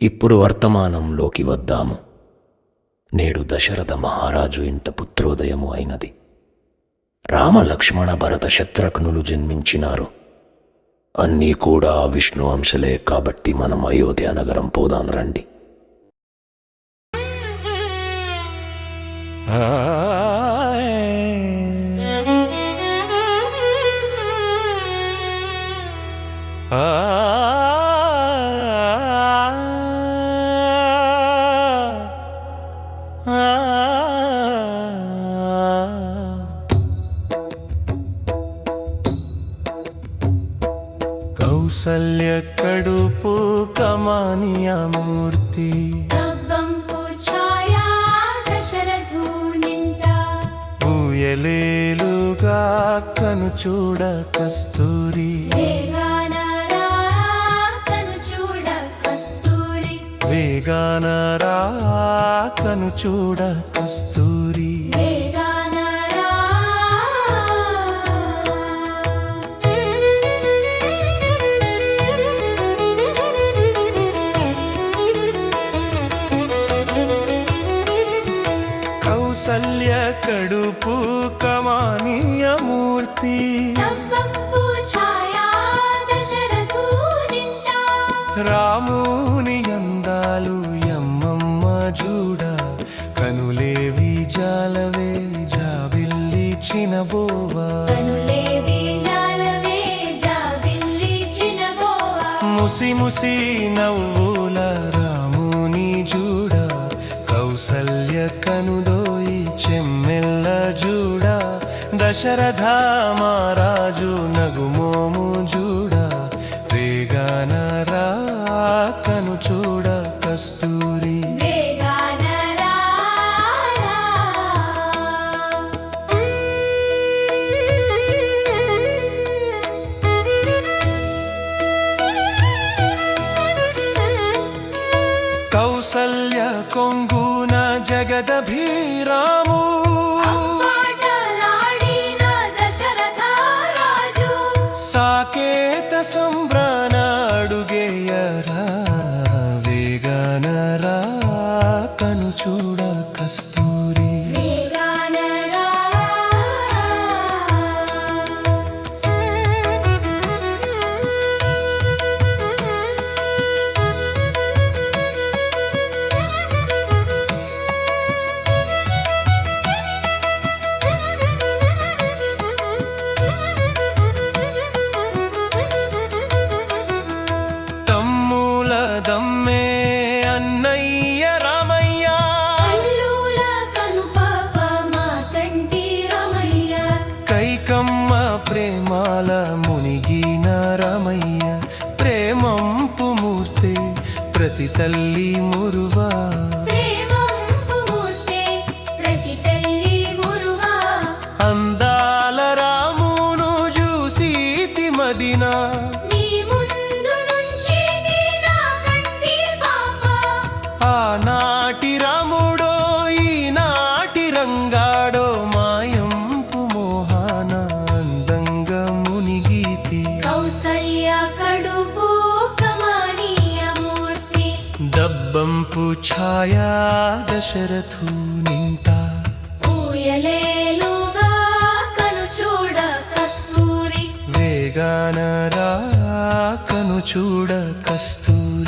ఇప్పుడు వర్తమానంలోకి వద్దాము. నేడు దశరథ మహారాజు ఇంట పుత్రోదయము అయినది. రామ లక్ష్మణ భరత శత్రుఘ్నులు జన్మించినారు. అన్నీ కూడా విష్ణు అంశలే. కాబట్టి మనం అయోధ్య నగరం పోదాం రండి. కౌసల్య కడుపు కమానియ మూర్తి, ఊయలేలుగా కను చూడ కస్తూరి, వేగాన రా కను చూడ కస్తూరి. కౌసల్య కడుపు కమానియ మూర్తి, రాముని అందాలు యమ్మమ్మ జూడ, కనులేవి జాలవే జాబిల్లి చినబోవా, ముసి ముసి నవ్వుల రాముని జూడ, కౌసల్య కనుదోయి చెమ్మెల్ల జూడ, దశరథ మహారాజు నగుమోము జూడ, వేగాన రా కను చూడ కస్తూరి. కౌసల్య కొంగున జగదభిరాము, సాకేత సంబ్రాన అడుగేయరా, వేగాన రా కను చూడ కస్తూరి. దమ్మే అన్నయ్య రామయ్య, కైకమ్మ ప్రేమాల మునిగిన రామయ్య, ప్రేమంపు మూర్తే ప్రతి తల్లి మురువా, అందాల రామును చూసి మదినా, ఆనాటి రాముడో ఈనాటి రంగాడో, మాయంపు మోహాన అందంగా మునిగీతి, కౌసల్య కడుపు కమానియ మూర్తి, దబ్బంపు ఛాయా దశరథు నింట, ఊయలేలుగా కను చూడ కస్తూరి, వేగాన రా కను చూడ కస్తూరి.